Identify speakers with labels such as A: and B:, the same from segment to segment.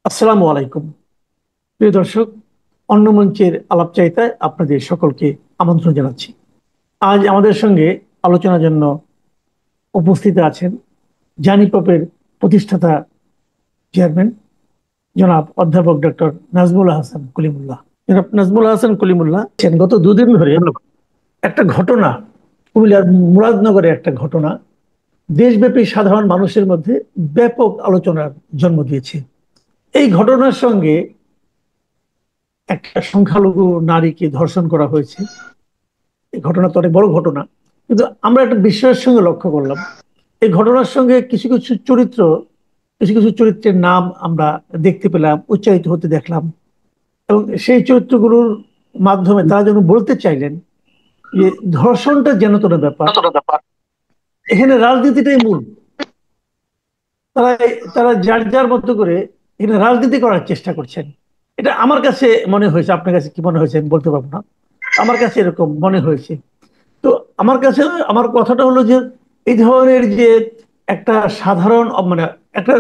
A: আসসালামু আলাইকুম। প্রিয় দর্শক, অন্য মঞ্চের আলাপচারিতায় আপনাদের সকলকে আমন্ত্রণ জানাচ্ছি। আজ আমাদের সঙ্গে আলোচনার জন্য উপস্থিত আছেন জানিপপের প্রতিষ্ঠাতা চেয়ারম্যান জনাব অধ্যাপক ডক্টর নাজমুল হাসান কলিমুল্লাহ। জনাব নাজমুল হাসান কলিমুল্লাহ গত দুদিন ধরে
B: ধন্যবাদ।
A: একটা ঘটনা, কুমিল্লার মুরাদনগরে একটা ঘটনা দেশব্যাপী সাধারণ মানুষের মধ্যে ব্যাপক আলোচনার জন্ম দিয়েছে। এই ঘটনার সঙ্গে একটা সংখ্যালঘু নারীকে ধর্ষণ করা হয়েছে। এই ঘটনা তো অনেক বড় ঘটনা, কিন্তু আমরা একটা বিষয়ের সঙ্গে লক্ষ্য করলাম, এই ঘটনার সঙ্গে কিছু কিছু চরিত্র, কিছু কিছু চরিত্রের নাম আমরা দেখতে পেলাম, উচ্চারিত হতে দেখলাম। এবং সেই চরিত্রগুলোর মাধ্যমে তারা যেন বলতে চাইলেন যে ধর্ষণটা যেন তোর ব্যাপার, এখানে রাজনীতিটাই মূল। তারা তারা যার যার মতো করে এখানে রাজনীতি করার চেষ্টা করছেন। এটা আমার কাছে মনে হয়েছে, আপনার কাছে কি মনে হয়েছে আমি বলতে পারবো না, আমার কাছে এরকম মনে হয়েছে। তো আমার কাছে আমার কথাটা হলো যে এই ধরনের যে একটা সাধারণ মানে একটা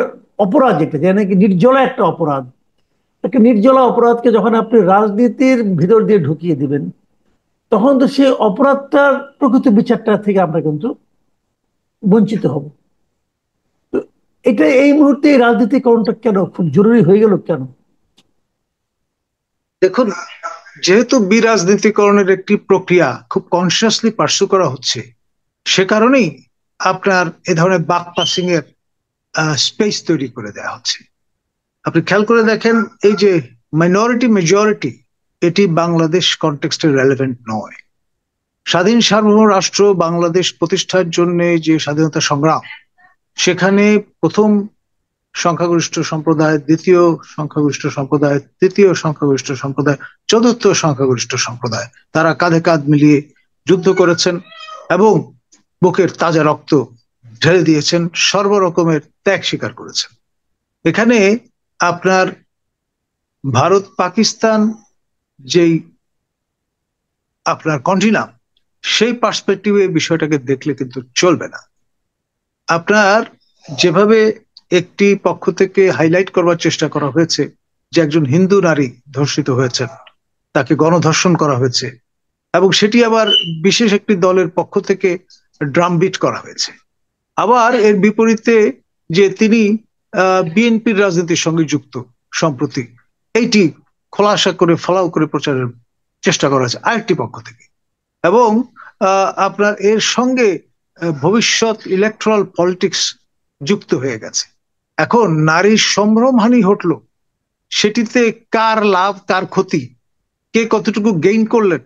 A: অপরাধ, যেটা যে নাকি নির্জলা একটা অপরাধ, একটা নির্জলা অপরাধকে যখন আপনি রাজনীতির ভিতর দিয়ে ঢুকিয়ে দিবেন, তখন তো সেই অপরাধটার প্রকৃত বিচারটা থেকে আমরা কিন্তু বঞ্চিত হব। তো এটা এই মুহূর্তে এই রাজনীতিকরণটা কেন খুব জরুরি হয়ে গেল কেন?
B: দেখুন, যেহেতু বিরাজনীতিকরণের একটি প্রক্রিয়া খুব কনসিয়াসলি পার্সু করা হচ্ছে, সে কারণেই আপনার এ ধরনের বাক পাসিং এর স্পেস তৈরি করে দেওয়া হচ্ছে। আপনি খেয়াল করে দেখেন, এই যে মাইনরিটি মেজরিটি, এটি বাংলাদেশ কনটেক্সটে রেলেভেন্ট নয়। স্বাধীন সার্বভৌম রাষ্ট্র বাংলাদেশ প্রতিষ্ঠার জন্য যে স্বাধীনতা সংগ্রাম, সেখানে প্রথম সংখ্যাগরিষ্ঠ সম্প্রদায়, দ্বিতীয় সংখ্যাগরিষ্ঠ সম্প্রদায়, তৃতীয় সংখ্যাগরিষ্ঠ সম্প্রদায়, চতুর্থ সংখ্যাগরিষ্ঠ সম্প্রদায়, তারা কাঁধে কাঁধ মিলিয়ে যুদ্ধ করেছেন এবং বুকের তাজা রক্ত ঢেলে দিয়েছেন, সর্বরকমের ত্যাগ স্বীকার করেছেন। এখানে আপনার ভারত পাকিস্তান যেই আপনার কন্টিনাম, সেই পার্সপেক্টিভে বিষয়টাকে দেখলে কিন্তু চলবে না। আপনার যেভাবে একটি পক্ষ থেকে হাইলাইট করবার চেষ্টা করা হয়েছে যে একজন হিন্দু নারী ধর্ষিত হয়েছেন, তাকে গণধর্ষণ করা হয়েছে, এবং সেটি আবার বিশেষ একটি দলের পক্ষ থেকে ড্রামবিট করা হয়েছে। আবার এর বিপরীতে যে তিনি বিএনপির রাজনীতির সঙ্গে যুক্ত সম্প্রতি, এইটি খোলাসা করে ফলাও করে প্রচারের চেষ্টা করা হয়েছে আরেকটি পক্ষ থেকে। এবং আপনার এর সঙ্গে ভবিষ্যৎ ইলেকট্রাল পলিটিক্স যুক্ত হয়ে গেছে। এখন নারীর সম্ভ্রমহানি ঘটলো, সেটিতে কার লাভ কার ক্ষতি, কে কতটুকু গেইন করলেন,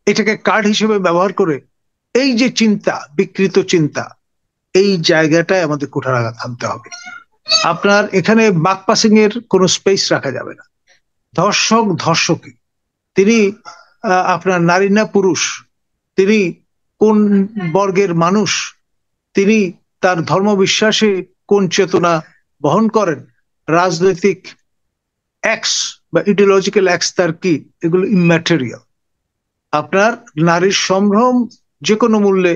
B: এটাকে কার্ড হিসেবে ব্যবহার করে এই যে চিন্তা, বিকৃত চিন্তা, এই জায়গাটায় আমাদের কুঠারাঘাত আনতে হবে। আপনার এখানে বাক পাসিং এর কোনো স্পেস রাখা যাবে না। ধর্ষক ধর্ষকই, তিনি আপনার নারী না পুরুষ, তিনি কোন বর্গের মানুষ, তিনি তার ধর্মবিশ্বাসে কোন চেতনা বহন করেন, রাজনৈতিক এক্স বা ইডিওলজিক্যাল এক্স তার কি, এগুলো ইম্যাটেরিয়াল। আপনার নারীর সম্ভ্রম যে কোনো মূল্যে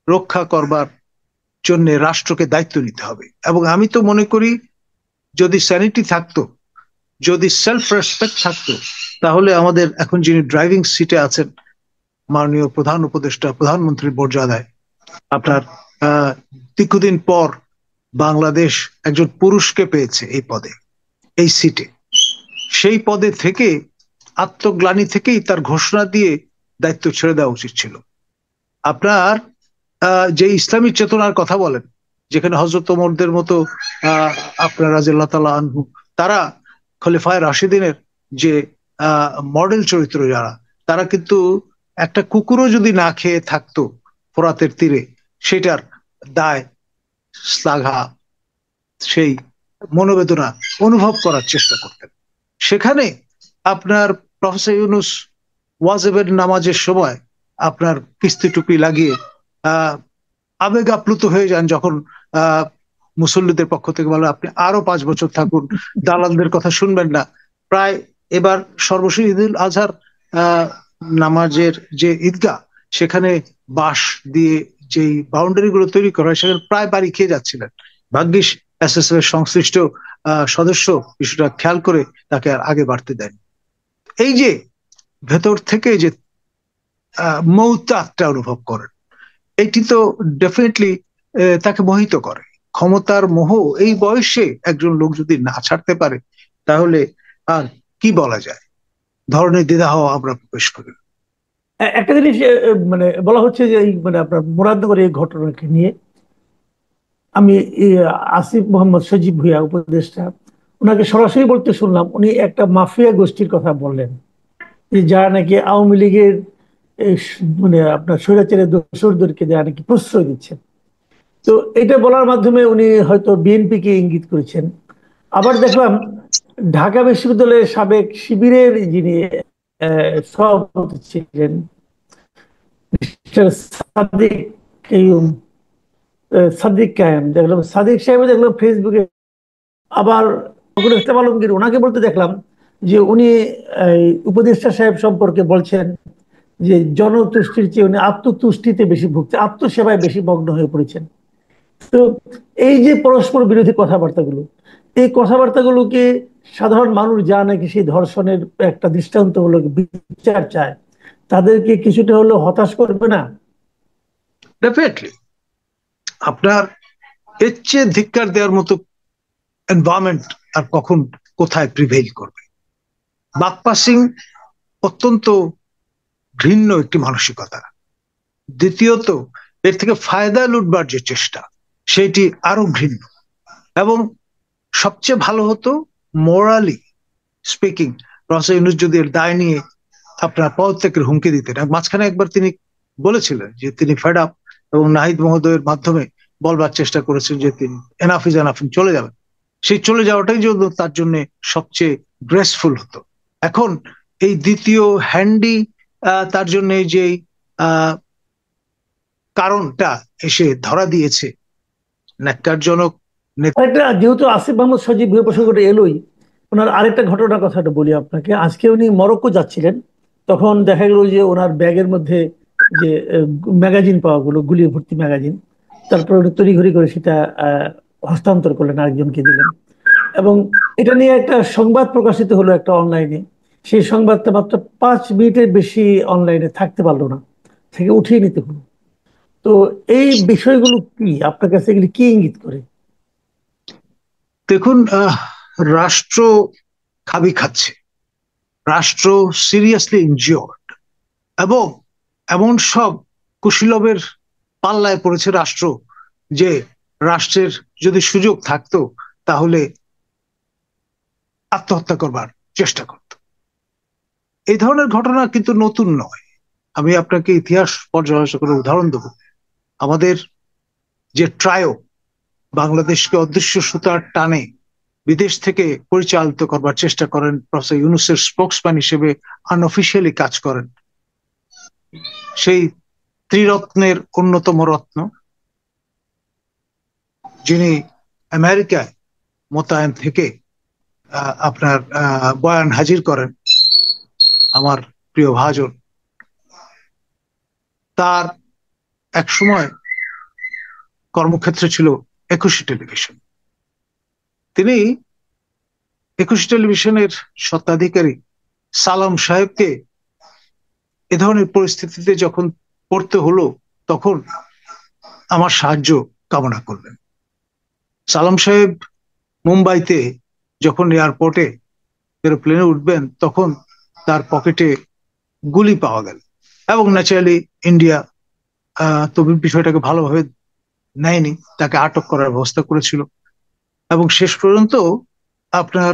B: রক্ষা করবার জন্য রাষ্ট্রকে দায়িত্ব নিতে হবে। এবং আমি তো মনে করি, যদি স্যানিটি থাকতো, যদি সেলফ রেসপেক্ট থাকতো, তাহলে আমাদের এখন যিনি ড্রাইভিং সিটে আছেন, মাননীয় প্রধান উপদেষ্টা, প্রধানমন্ত্রীর মর্যাদায়, আপনার দীর্ঘদিন পর বাংলাদেশ একজন পুরুষকে পেয়েছে এই পদে, এই সিটে। সেই পদে থেকে আত্মগ্লানি থেকেই তার ঘোষণা দিয়ে দায়িত্ব ছেড়ে দেওয়া উচিত ছিল। আপনার যে ইসলামী চেতনার কথা বলেন, যেখানে হযরত ওমরদের মতো আপনার রাদিয়াল্লাহু তাআলা আনহু, তারা খলিফায়ে রাশিদিনের যে মডেল চরিত্র যারা, তারা কিন্তু একটা কুকুরও যদি না খেয়ে থাকতো ফোরাতের তীরে, সেটার দায়, শ্লাঘা, সেই মনোবেদনা অনুভব করার চেষ্টা করতেন। সেখানে আপনার প্রফেসর ইউনূস ওয়াজেবের নামাজের সময় আপনার কিস্তি টুপি লাগিয়ে আবেগ আপ্লুত হয়ে যান, যখন মুসল্লিদের পক্ষ থেকে বলে আপনি আরো 5 বছর থাকুন, দালালদের কথা শুনবেন না। প্রায় এবার সর্বশেষ ঈদুল আজহার নামাজের যে ঈদগাহ, সেখানে বাঁশ দিয়ে যেই বাউন্ডারি গুলো তৈরি করা হয়, সেখানে প্রায় বাড়ি খেয়ে যাচ্ছিলেন। ভাগ্যিস এসএসএফ এর সংশ্লিষ্ট সদস্য বিষয়টা খেয়াল করে তাকে আর আগে বাড়তে দেন। এই যে ভেতর থেকে যে মৌতাকটা অনুভব করেন, এটি তো ডেফিনেটলি তাকে মোহিত করে। ক্ষমতার মোহ এই বয়সে একজন লোক যদি না ছাড়তে পারে, তাহলে আর কি বলা যায়, ধরনের দ্বিধাহ আমরা প্রবেশ করি।
A: একটা জিনিস মানে বলা হচ্ছে যে এই মানে আপনার মুরাদনগরের এই ঘটনাকে নিয়ে আমি আসিফ মোহাম্মদ সজীব ভুঁইয়া উপদেষ্টা, ওনাকে সরাসরি বলতে শুনলাম, উনি একটা মাফিয়া গোষ্ঠীর কথা বললেন, যে যারা নাকি আওয়ামী লীগের মানে আপনার স্বৈরাচারের দোসরদেরকে যারা নাকি প্রশ্রয় দিচ্ছেন। তো এটা বলার মাধ্যমে উনি হয়তো বিএনপিকে ইঙ্গিত করেছেন। আবার দেখলাম ঢাকা বিশ্ববিদ্যালয়ের সাবেক শিবিরের যিনি সভাপতি ছিলেন মিস্টার সাদিক কাইয়ুম, সাদিক কায়েম, দেখলাম সাদিক সাহেব দেখলাম ফেসবুকে। আবার ফখরুল ইসলাম আলমগীর, ওনাকে বলতে দেখলাম যে উনি এই উপদেষ্টা সাহেব সম্পর্কে বলছেন যে জনতুষ্টির চেয়ে উনি আত্মতুষ্টিতে বেশি ভুগছে, আত্মসেবায় বেশি মগ্ন হয়ে পড়েছেন। তো এই যে পরস্পর বিরোধী কথাবার্তাগুলো, এই কথাবার্তাগুলোকে সাধারণ মানুষ যা নাকি সেই ধর্ষণের একটা দৃষ্টান্তমূলক বিচার চায়, তাদেরকে কিছুটা হলেও হতাশ করবে না?
B: ডেফিনেটলি আপনার এর চেয়ে ধিক্কার দেওয়ার মতো এনভায়রনমেন্ট আর কখন কোথায় প্রিভেইল করবে? বাকপাসিং অত্যন্ত ঘৃণ্য একটি মানসিকতা। দ্বিতীয়ত, এর থেকে ফায়দা লুটবার যে চেষ্টা, সেটি আরো ঘৃণ্য। এবং সবচেয়ে ভালো হতো মোরালি স্পিকিং প্রফেসর ইউনূস যদি এর দায় নিয়ে আপনার পদত্যাগের হুমকি দিতেন। মাঝখানে একবার তিনি বলেছিলেন যে তিনি ফেড আপ, এবং নাহিদ মহোদয়ের মাধ্যমে বলবার চেষ্টা করেছেন যে তিনি এনাফ ইজ এনাফ, চলে যাবেন। সেই চলে যাওয়াটাই যদি তার জন্য সবচেয়ে গ্রেসফুল হতো। এখন এই দ্বিতীয় হ্যান্ডি তার জন্য যে কারণটা এসে ধরা দিয়েছে, ন্যাক্কারজনক।
A: আরেকটা, যেহেতু আসিফ মোহাম্মদ সজীব ভুঁইয়া প্রসঙ্গটা এলোই, ওনার আরেকটা ঘটনার কথাটা বলি আপনাকে। আজকে উনি মরক্কো যাচ্ছিলেন, তখন দেখা গেল যে ওনার ব্যাগের মধ্যে যে ম্যাগাজিন পাওয়া গেলো, গুলি ভর্তি ম্যাগাজিন। তারপর উনি তড়িঘড়ি করে সেটা হস্তান্তর করলেন, আরেকজনকে দিলেন। এবং এটা নিয়ে একটা সংবাদ প্রকাশিত হলো একটা অনলাইনে। সেই সংবাদটা মাত্র 5 মিনিটের বেশি অনলাইনে থাকতে পারলো না, থেকে উঠিয়ে নিতে হলো। তো এই বিষয়গুলো কি আপনার কাছে, এগুলি কি ইঙ্গিত করে?
B: দেখুন, রাষ্ট্র খাবি খাচ্ছে, রাষ্ট্র সিরিয়াসলি ইনজিওর্ড, এবং এমন সব কুশীলবের পাল্লায় পড়েছে রাষ্ট্র, যে রাষ্ট্রের যদি সুযোগ থাকতো তাহলে আত্মহত্যা করবার চেষ্টা করত। এই ধরনের ঘটনা কিন্তু নতুন নয়। আমি আপনাকে ইতিহাস পর্যালোচনা করে উদাহরণ দেব। আমাদের যে ট্রায়ো বাংলাদেশকে অদৃশ্য সুতার টানে বিদেশ থেকে পরিচালিত করবার চেষ্টা করেন, প্রফেসর ইউনূসের স্পোক্সম্যান হিসেবে আনঅফিসিয়ালি কাজ করেন, সেই ত্রিরত্নের অন্যতম রত্ন, যিনি আমেরিকায় মোতায়েন থেকে আপনার বয়ান হাজির করেন, আমার প্রিয় ভাজন, তার এক সময় কর্মক্ষেত্র ছিল একুশে টেলিভিশন। তিনি একুশে টেলিভিশনের স্বত্বাধিকারী সালাম সাহেবকে এ ধরনের পরিস্থিতিতে যখন পড়তে হলো, তখন আমার সাহায্য কামনা করলেন। সালাম সাহেব মুম্বাইতে যখন এয়ারপোর্টে এরোপ্লেনে উঠবেন, তখন তার পকেটে গুলি পাওয়া গেল, এবং ন্যাচারালি ইন্ডিয়া তো বিষয়টাকে ভালোভাবে নেয়নি, তাকে আটক করার ব্যবস্থা করেছিল। এবং শেষ পর্যন্ত আপনার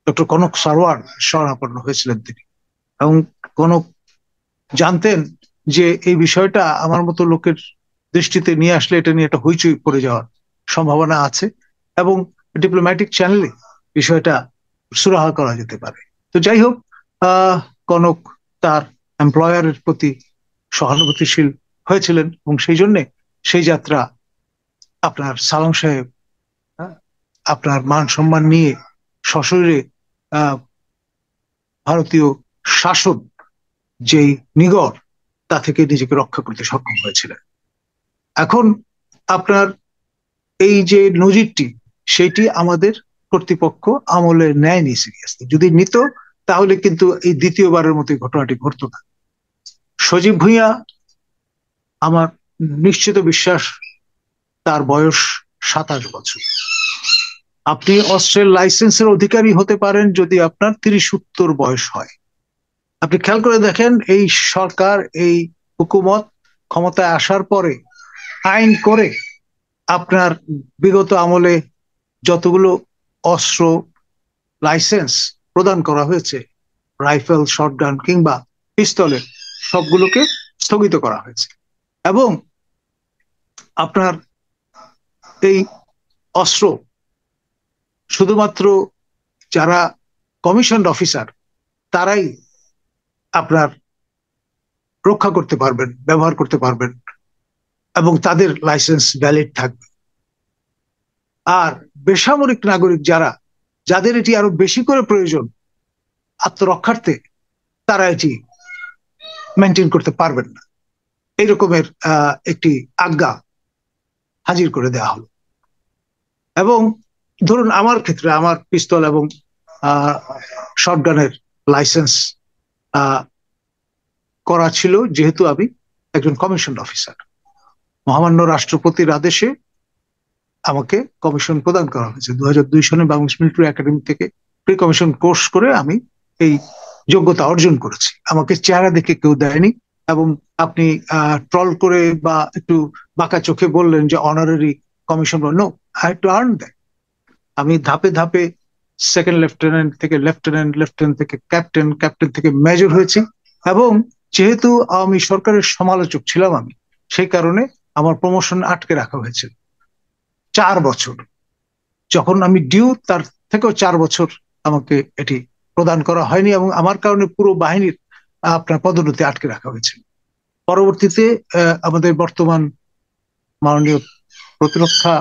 B: ডক্টর কনক সারওয়ার শরণাপন্ন হয়েছিলেন তিনি। এবং কনক জানতেন যে এই বিষয়টা আমার মতো লোকের দৃষ্টিতে নিয়ে আসলে এটা নিয়ে একটা হইচই পড়ে যাওয়ার সম্ভাবনা আছে, এবং ডিপ্লোম্যাটিক চ্যানেলে বিষয়টা সুরাহা করা যেতে পারে। তো যাই হোক, কনক তার এমপ্লয়ারের প্রতি সহানুভূতিশীল হয়েছিলেন, এবং সেই জন্যে সেই যাত্রা আপনার সালাম সাহেব আপনার মান সম্মান নিয়ে সশরীরে ভারতীয় শাসন যেই নিগড়, তা থেকে নিজেকে রক্ষা করতে সক্ষম হয়েছিলেন। এখন আপনার এই যে নজিরটি, সেটি আমাদের কর্তৃপক্ষ আমলে নেয়নি সিরিয়াসলি। যদি নিত তাহলে কিন্তু এই দ্বিতীয়বারের মতো ঘটনাটি ঘটতো না। সজীব ভুঁইয়া, আমার নিশ্চিত বিশ্বাস তার বয়স 27 বছর। আপনি অস্ত্রের লাইসেন্সের অধিকারী হতে পারেন যদি আপনার 30-70 বয়স হয়। আপনি খেয়াল করে দেখেন, এই সরকার, এই হুকুমত ক্ষমতায় আসার পরে আইন করে আপনার বিগত আমলে যতগুলো অস্ত্র লাইসেন্স প্রদান করা হয়েছে, রাইফেল, শটগান কিংবা পিস্তলের, সবগুলোকে স্থগিত করা হয়েছে। এবং আপনার এই অস্ত্র শুধুমাত্র যারা কমিশনড অফিসার তারাই আপনার রক্ষা করতে পারবেন, ব্যবহার করতে পারবেন, এবং তাদের লাইসেন্স ভ্যালিড থাকবে। আর বেসামরিক নাগরিক যাদের এটি আরো বেশি করে প্রয়োজন আত্মরক্ষার্থে, তারা এটি মেনটেন করতে পারবেন না। এই রকমের একটি আজ্ঞা হাজির করে দেওয়া হলো। এবং ধরুন আমার ক্ষেত্রে আমার পিস্তল এবং শটগানের লাইসেন্স করা ছিল, যেহেতু আমি একজন কমিশন অফিসার। মহামান্য রাষ্ট্রপতির আদেশে আমাকে কমিশন প্রদান করা হয়েছে। 2002 সালে বাংলাদেশ মিলিটারি একাডেমি থেকে প্রি কমিশন কোর্স করে আমি এই যোগ্যতা অর্জন করেছি। আমাকে চেহারা দেখে কেউ দেয়নি। এবং আপনি ট্রল করে বা একটু বাঁকা চোখে বললেন যে honorary commission, no, I had to earn that. আমি ধাপে ধাপে সেকেন্ড লেফটেন্যান্ট থেকে লেফটেন্যান্ট, লেফটেন্যান্ট থেকে ক্যাপ্টেন, ক্যাপ্টেন থেকে মেজর হয়েছি। এবং যেহেতু আমি সরকারের সমালোচক ছিলাম, আমি সেই কারণে আমার প্রমোশন আটকে রাখা হয়েছিল 4 বছর। যখন আমি ডিউ, তার থেকেও 4 বছর আমাকে এটি প্রদান করা হয়নি, এবং আমার কারণে পুরো বাহিনীর আপনার পদোন্নতি আটকে রাখা হয়েছিল। পরবর্তীতে আমাদের বর্তমান মাননীয় প্রতিরক্ষা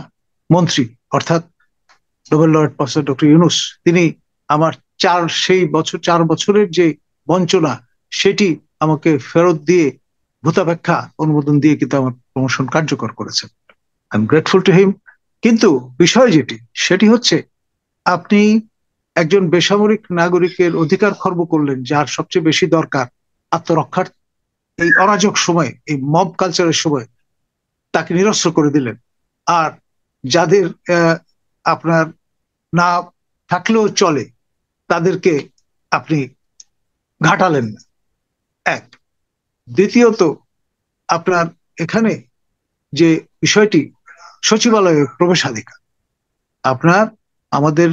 B: মন্ত্রী, অর্থাৎ Nobel laureate professor doctor Yunus, তিনি আমার 4 বছরের যে বঞ্চনা, সেটি আমাকে ফেরত দিয়ে ভূতাপেক্ষা অনুমোদন দিয়ে কিন্তু আমার প্রমোশন কার্যকর করেছেন। I am grateful to him. কিন্তু বিষয় সেটি হচ্ছে, আপনি একজন বেসামরিক নাগরিকের অধিকার খর্ব করলেন, যার সবচেয়ে বেশি দরকার আত্মরক্ষার। এই অরাজক সময়, এই মব কালচারের সময় তাকে নিরস্ত্র করে দিলেন। আর যাদের আপনার না থাকলেও চলে, তাদেরকে আপনি ঘাটালেন না। এক। দ্বিতীয়ত, আপনার এখানে যে বিষয়টি, সচিবালয়ের প্রবেশাধিকার, আপনার আমাদের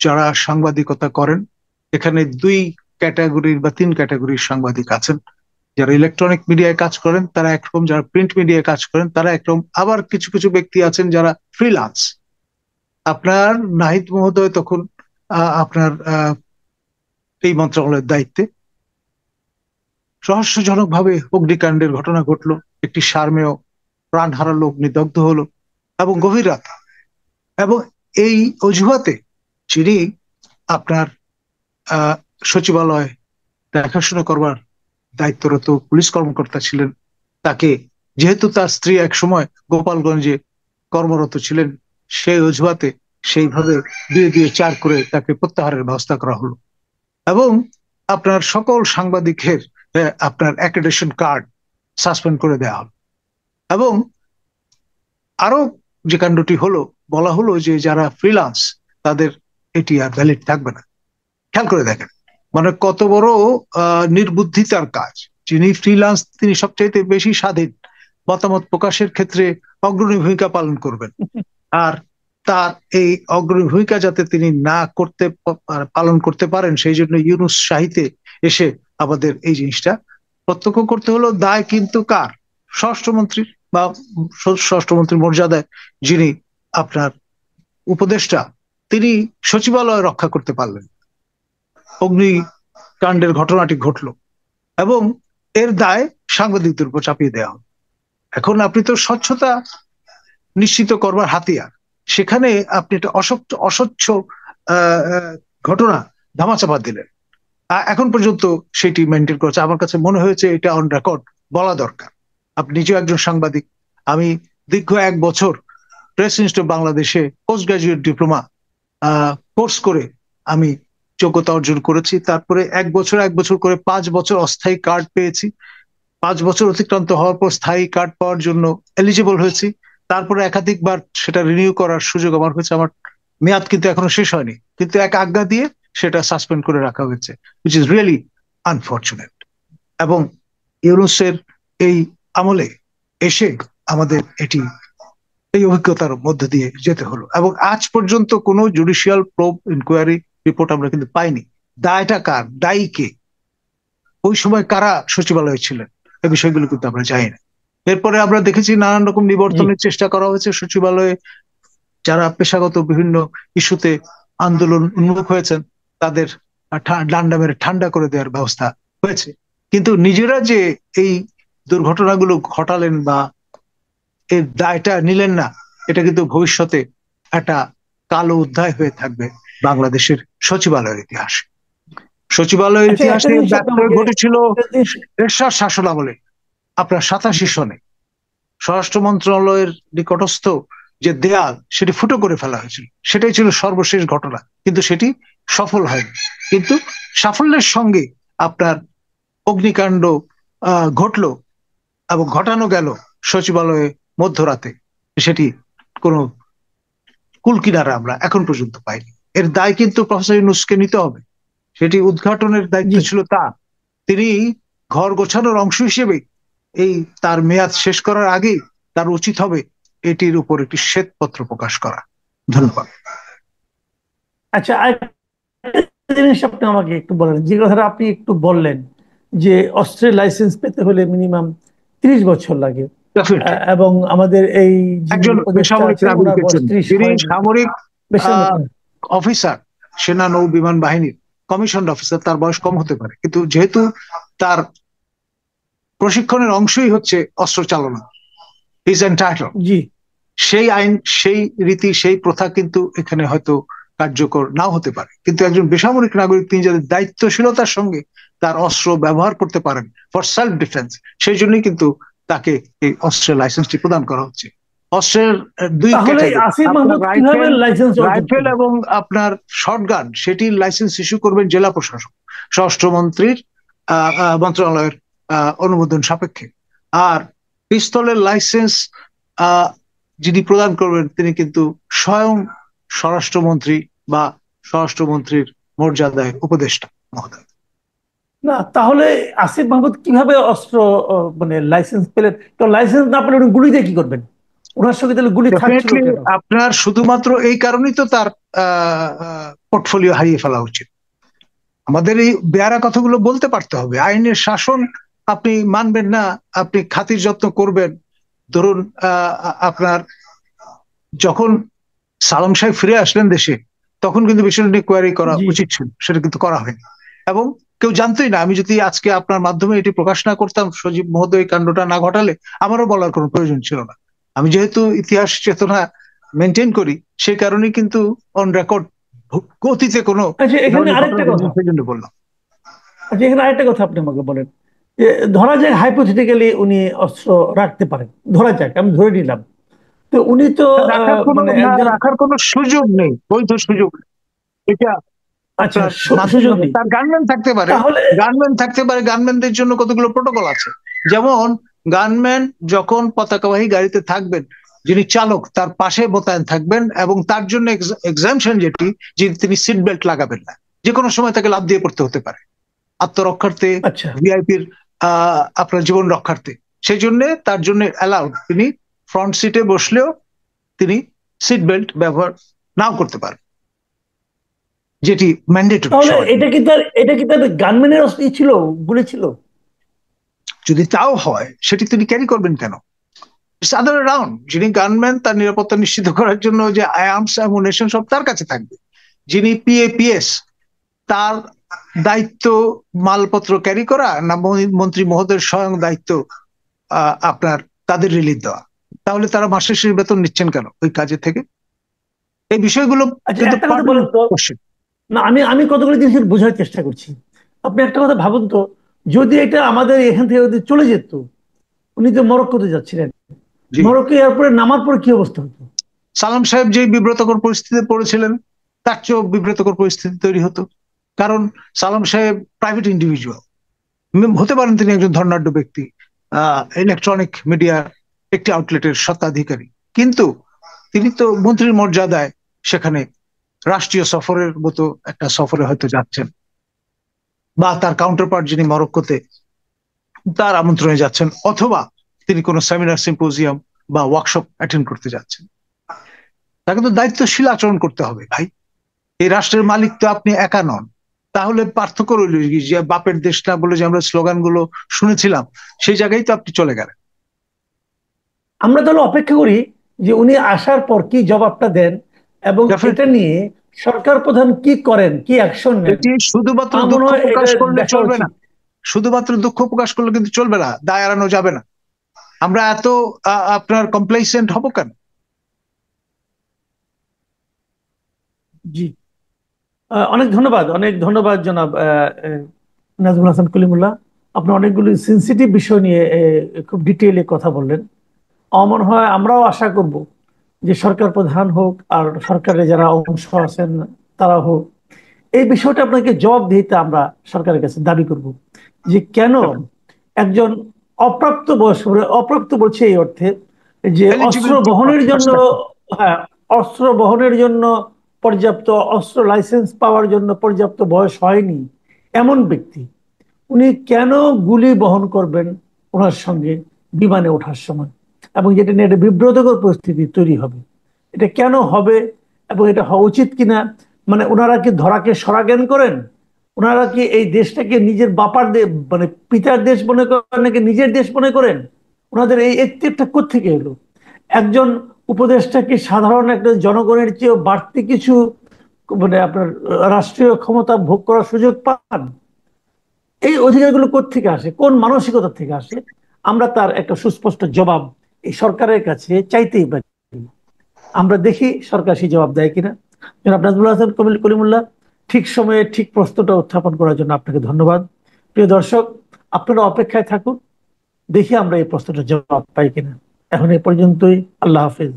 B: যারা সাংবাদিকতা করেন, এখানে 2 ক্যাটাগরির বা 3 ক্যাটাগরির সাংবাদিক আছেন। যারা ইলেকট্রনিক মিডিয়ায় কাজ করেন তারা একরকম, যারা প্রিন্ট মিডিয়ায় কাজ করেন তারা একরকম, আবার কিছু কিছু ব্যক্তি আছেন যারা ফ্রিল্যান্স। আপনার নাহিদ মহোদয় তখন আপনার এই মন্ত্রণালয়ের দায়িত্বে, রহস্যজনকভাবে অগ্নিকাণ্ডের ঘটনা ঘটলো, একটি সারমেয় প্রাণ হারালো, অগ্নিদগ্ধ হলো, এবং গভীর রাত। এবং এই অজুহাতে যিনি আপনার সচিবালয় দেখাশোনা করবার দায়িত্বরত পুলিশ কর্মকর্তা ছিলেন, তাকে, যেহেতু তার স্ত্রী এক সময় গোপালগঞ্জে কর্মরত ছিলেন, সেই অজুহাতে সেইভাবে 2-4 করে তাকে প্রত্যাহারের ব্যবস্থা করা হলো। এবং আপনার সকল সাংবাদিকের আপনার অ্যাক্রেডিটেশন কার্ড সাসপেন্ড করে দেওয়া হলো। এবং আরো যে কাণ্ডটি হলো, বলা হলো যে যারা ফ্রিল্যান্স তাদের এটি আর ভ্যালিড থাকবে না। খেয়াল করে দেখেন, মানে কত বড় নির্বুদ্ধিতার কাজ। যিনি ফ্রিল্যান্স, তিনি সবচাইতে বেশি স্বাধীন, মতামত প্রকাশের ক্ষেত্রে অগ্রণী ভূমিকা পালন করবেন। আর তার এই অগ্রণী ভূমিকা যাতে তিনি না পালন করতে পারেন, সেই জন্য ইউনূস শাহিতে এসে আমাদের এই জিনিসটা প্রত্যক্ষ করতে হলো। দায় কিন্তু কার? স্বরাষ্ট্রমন্ত্রীর, বা স্বরাষ্ট্রমন্ত্রীর মর্যাদায় যিনি আপনার উপদেষ্টা, তিনি সচিবালয় রক্ষা করতে পারলেন। অগ্নিকাণ্ডের ঘটনাটি ঘটলো এবং এর দায় সাংবাদিকদের উপর চাপিয়ে দেওয়া হলো। এখন আপনি তো স্বচ্ছতা নিশ্চিত করবার হাতিয়ার, সেখানে আপনি একটা অস্বচ্ছ ঘটনা ধামাচাপা দিলেন। এখন পর্যন্ত সেটি মেনটেন করেছে। আমার কাছে মনে হয়েছে এটা অন রেকর্ড বলা দরকার। আপনি নিজেও একজন সাংবাদিক, আমি দীর্ঘ 1 বছর প্রেস ইনস্টিটিউট বাংলাদেশে পোস্ট গ্রাজুয়েট ডিপ্লোমা কোর্স করে আমি যোগ্যতা অর্জন করেছি। তারপরে এক বছর করে 5 বছর অস্থায়ী কার্ড পেয়েছি। 5 বছর অতিক্রান্ত হওয়ার পর স্থায়ী কার্ড পাওয়ার জন্য এলিজিবল হয়েছি। তারপরে একাধিকবার সেটা রিনিউ করার সুযোগ আমার হয়েছে। আমার মেয়াদ কিন্তু এখনো শেষ হয়নি, কিন্তু এক আজ্ঞা দিয়ে সেটা সাসপেন্ড করে রাখা হয়েছে, which is really unfortunate। এবং ইউনূসের এই আমলে এসে আমাদের এই অভিজ্ঞতার মধ্যে দিয়ে যেতে হলো, এবং আজ পর্যন্ত কোনো জুডিশিয়াল প্রোব ইনকোয়ারি রিপোর্ট আমরা কিন্তু পাইনি। দায়টা কার, দায়ী কে, ওই সময় কারা সচিবালয়ে ছিলেন, এই বিষয়গুলো কিন্তু আমরা জানি না। এরপরে আমরা দেখেছি নানান রকম নিবর্তনের চেষ্টা করা হয়েছে সচিবালয়ে। যারা পেশাগত বিভিন্ন ইস্যুতে আন্দোলন উন্মুখ হয়েছেন তাদের ডান্ডা মেরে ঠান্ডা করে দেওয়ার ব্যবস্থা হয়েছে, কিন্তু নিজেরা যে এই দুর্ঘটনাগুলো ঘটালেন বা এর দায়টা নিলেন না, এটা কিন্তু ভবিষ্যতে একটা কালো অধ্যায় হয়ে থাকবে বাংলাদেশের সচিবালয়ের ইতিহাসে। সচিবালয়ের ইতিহাসে ব্যত্যয় ঘটেছিল এরশাদ শাসন আমলে। আপনার 87 সনে স্বরাষ্ট্র মন্ত্রণালয়ের নিকটস্থ যে দেয়াল সেটি ফুটো করে ফেলা হয়েছিল, সেটাই ছিল সর্বশেষ ঘটনা, কিন্তু সেটি সফল হয়নি। কিন্তু সাফল্যের সঙ্গে আপনার অগ্নিকাণ্ড ঘটলো এবং ঘটানো গেল সচিবালয়ে মধ্যরাতে, সেটি কোনো কুলকিনারা আমরা এখন পর্যন্ত পাইনি। এর দায় কিন্তু প্রফেসর ইউনূসকে নিতে হবে। সেটি উদ্ঘাটনের দায়িত্ব ছিল তার। তিনি ঘর গোছানোর অংশ হিসেবে এই তার মেয়াদ শেষ করার আগেই তার উচিত হবে এটির উপর একটি শ্বেতপত্র প্রকাশ করা। ধন্যবাদ।
A: আচ্ছা, আরেকটা জিনিস আপনি আমাকে একটু বলেন, যে কথাটা আপনি একটু বললেন যে অস্ত্রের লাইসেন্স পেতে হলে মিনিমাম 30 বছর লাগে, এবং আমাদের এই
B: একজন বেসামরিক নাগরিকের জন্য, যিনি সামরিক অফিসার, সেনা নৌ বিমান বাহিনীর কমিশন অফিসার, তার বয়স কম হতে পারে, কিন্তু যেহেতু তার প্রশিক্ষণের অংশই হচ্ছে অস্ত্র চালনা, ইজ এন্টাইটেলড।
A: জি,
B: সেই আইন, সেই রীতি, সেই প্রথা কিন্তু এখানে হয়তো কার্যকর নাও হতে পারে, কিন্তু একজন বেসামরিক নাগরিক তিনি যাদের দায়িত্বশীলতার সঙ্গে তার অস্ত্র ব্যবহার করতে পারেন ফর সেলফ ডিফেন্স, সেই জন্যই কিন্তু তাকে এই অস্ত্রের লাইসেন্সটি প্রদান করা হচ্ছে। অস্ত্রের দুই রাইফেল এবং আপনার শর্টগান, সেটির লাইসেন্স ইস্যু করবেন জেলা প্রশাসক, স্বরাষ্ট্রমন্ত্রীর মন্ত্রণালয়ের অনুমোদন সাপেক্ষে। আর পিস্তলের লাইসেন্স যিনি প্রদান করবেন তিনি কিন্তু স্বয়ং স্বরাষ্ট্রমন্ত্রী বা স্বরাষ্ট্রমন্ত্রীর মর্যাদায় উপদেষ্টা মহোদয়।
A: না, তাহলে আসিফ মাহমুদ কিভাবে অস্ত্র মানে লাইসেন্স পেলেন? তো লাইসেন্স না পেলে উনি গুলি দিয়ে কি করবেন? ওনার সঙ্গে তাহলে গুলি থাকছিল কেন?
B: আপনার শুধুমাত্র এই কারণেই তো তার পোর্টফোলিও হারিয়ে ফেলা উচিত। আমাদের এই বেয়ারা কথাগুলো বলতে পারতে হবে। আইনের শাসন আপনি মানবেন না, আপনি খাতির যত্ন করবেন। ধরুন আপনার যখন সালাম সাহেব ফিরে আসলেন দেশে, তখন কিন্তু বিষয়টা নিয়ে কোয়ারি করা উচিত ছিল, সেটা কিন্তু করা হয়নি এবং কেউ জানতোই না। আমি যদি আজকে আপনার মাধ্যমে এটি প্রকাশ না করতাম, সজীব মহোদয় কাণ্ডটা না ঘটালে, আমারও বলার কোনো প্রয়োজন ছিল না। আমি যেহেতু ইতিহাস চেতনা মেনটেন করি, সেই কারণেই কিন্তু অন রেকর্ড গতিতে কোনো বললাম।
A: আচ্ছা, এখানে আরেকটা কথা আপনি আমাকে বলেন, যে ধরা যাক হাইপোথেটিক্যালি উনি অস্ত্র রাখতে পারেন, ধরা যাক, আমি ধরে নিলাম, তো উনি তো
B: রাখার কোনো সুযোগ নেই, বৈধ সুযোগ। এটা সুযোগ নেই। তার গানম্যান থাকতে পারে, গানম্যানদের জন্য কতগুলো প্রোটোকল আছে। যেমন গানম্যান যখন পতাকাবাহী গাড়িতে থাকবেন, যিনি চালক তার পাশে মোতায়েন থাকবেন, এবং তার জন্য এক্সামশন যেটি, যে তিনি সিট বেল্ট লাগাবেন না, যে কোনো সময় তাকে লাফ দিয়ে পড়তে হতে পারে আত্মরক্ষার্থে, ভিআইপির আপনার জীবন রক্ষার্থে। সেই জন্য তার জন্য অ্যালাউড, তিনি ফ্রন্ট সিটে বসলেও তিনি সিট বেল্ট ব্যবহার নাও করতে পারেন, যেটি ম্যান্ডেটরি।
A: এটা কি তার গানম্যানের অস্ত্র ছিল, গুলি ছিল?
B: যদি তাও হয়, সেটি তিনি ক্যারি করবেন কেন? It's other around. যিনি গানম্যান, তার নিরাপত্তা নিশ্চিত করার জন্য যে আর্মস অ্যামুনিশন সব তার কাছে থাকবে। যিনি পিএপিএস, তার দায়িত্ব মালপত্র ক্যারি করা, না মন্ত্রী মহোদয়ের স্বয়ং দায়িত্ব আপনার তাদের রিলিজ দেওয়া? তাহলে তারা মাসের শেষে বেতন নিচ্ছেন কেন ওই কাজের থেকে? এই বিষয়গুলো
A: না, আমি কতগুলো জিনিস বোঝার চেষ্টা করছি। আপনি একটা কথা ভাবুন তো, যদি এটা আমাদের এখান থেকে যদি চলে যেত, উনি তো মরক্কোতে যাচ্ছিলেন, মরক্কো এয়ারপোর্টে নামার পর কি অবস্থা হতো?
B: সালাম সাহেব যে বিব্রতকর পরিস্থিতিতে পড়েছিলেন তার চেয়েও বিব্রতকর পরিস্থিতি তৈরি হতো, কারণ সালাম সাহেব প্রাইভেট ইন্ডিভিজুয়াল, হতে পারেন তিনি একজন ধনাঢ্য ব্যক্তি, ইলেকট্রনিক মিডিয়ার একটি আউটলেটের স্বত্বাধিকারী, কিন্তু তিনি তো মন্ত্রীর মর্যাদায় সেখানে রাষ্ট্রীয় সফরের মতো একটা সফরে হয়তো যাচ্ছেন, বা তার কাউন্টারপার্ট যিনি মরক্কোতে তার আমন্ত্রণে যাচ্ছেন, অথবা তিনি কোনো সেমিনার সিম্পোজিয়াম বা ওয়ার্কশপ অ্যাটেন্ড করতে যাচ্ছেন। তাকে তো দায়িত্বশীল আচরণ করতে হবে ভাই। এই রাষ্ট্রের মালিক তো আপনি একা নন। তাহলে পার্থক্য রইল কি, যে বাপের দেশ না বলে যে আমরা স্লোগানগুলো শুনেছিলাম সেই জায়গায় তো আপনি চলে গেলেন।
A: আমরা তাহলে অপেক্ষা করি যে উনি আসার পর কি জবাবটা দেন এবং এটা
B: ডেফিনেটলি
A: নিয়ে সরকার প্রধান কি করেন, কি অ্যাকশন নেন।
B: এটি শুধুমাত্র
A: আমার মনে
B: দুঃখ
A: হয় এটা
B: প্রকাশ করলে
A: দেখা
B: চলবে না,
A: উচিত।
B: শুধুমাত্র দুঃখ প্রকাশ করলে কিন্তু চলবে না, দায় এড়ানো যাবে না। আমরা এত আপনার কমপ্লেসেন্ট হব কেন?
A: জি, অনেক ধন্যবাদ, অনেক ধন্যবাদ জনাব নাজমুল হাসান কলিমুল্লাহ। আপনি অনেকগুলি সেন্সিটিভ বিষয় নিয়ে খুব ডিটেইলে কথা বললেন। আমার মনে হয় আমরাও আশা করব যে সরকার প্রধান হোক আর সরকারের যারা অংশ আছেন তারা হোক, এই বিষয়টা আপনাকে জবাবদিহিতা আমরা সরকারের কাছে দাবি করব যে কেন একজন অপ্রাপ্ত বয়স্ক, অপ্রাপ্ত বলছে এই অর্থে যে অস্ত্র
B: এলিজিবিলিটি
A: বহনের জন্য,
B: পার্সপেক্টিভ।
A: হ্যাঁ, অস্ত্র বহনের জন্য পর্যাপ্ত, অস্ত্র লাইসেন্স পাওয়ার জন্য পর্যাপ্ত বয়স হয়নি এমন ব্যক্তি উনি কেন গুলি বহন করবেন ওনার সঙ্গে বিমানে ওঠার সময়, এবং যেটা নিয়ে একটা বিব্রতকর পরিস্থিতি তৈরি হবে, এটা কেন হবে এবং এটা হওয়া উচিত কিনা। মানে ওনারা কি ধরাকে সরা জ্ঞান করেন? ওনারা কি এই দেশটাকে নিজের বাপার মানে পিতার দেশ মনে করেন নাকি নিজের দেশ মনে করেন? ওনাদের এই এত্তেরটা কোত্থেকে এলো? একজন উপদেষ্টা কি সাধারণ একটা জনগণের চেয়েও বাড়তি কিছু মানে আপনার রাষ্ট্রীয় ক্ষমতা ভোগ করার সুযোগ পান? এই অধিকারগুলো কোত্থেকে আসে, কোন মানসিকতা থেকে আসে? আমরা তার একটা সুস্পষ্ট জবাব এই সরকারের কাছে চাইতেই পারি। আমরা দেখি সরকার সেই জবাব দেয় কিনা। জনাব নাজমুল হাসান কলিমুল্লাহ, ঠিক সময়ে ঠিক প্রশ্নটা উত্থাপন করার জন্য আপনাকে ধন্যবাদ। প্রিয় দর্শক, আপনারা অপেক্ষায় থাকুন, দেখি আমরা এই প্রশ্নটার জবাব পাই কিনা। এখন এই পর্যন্তই। আল্লাহ হাফেজ।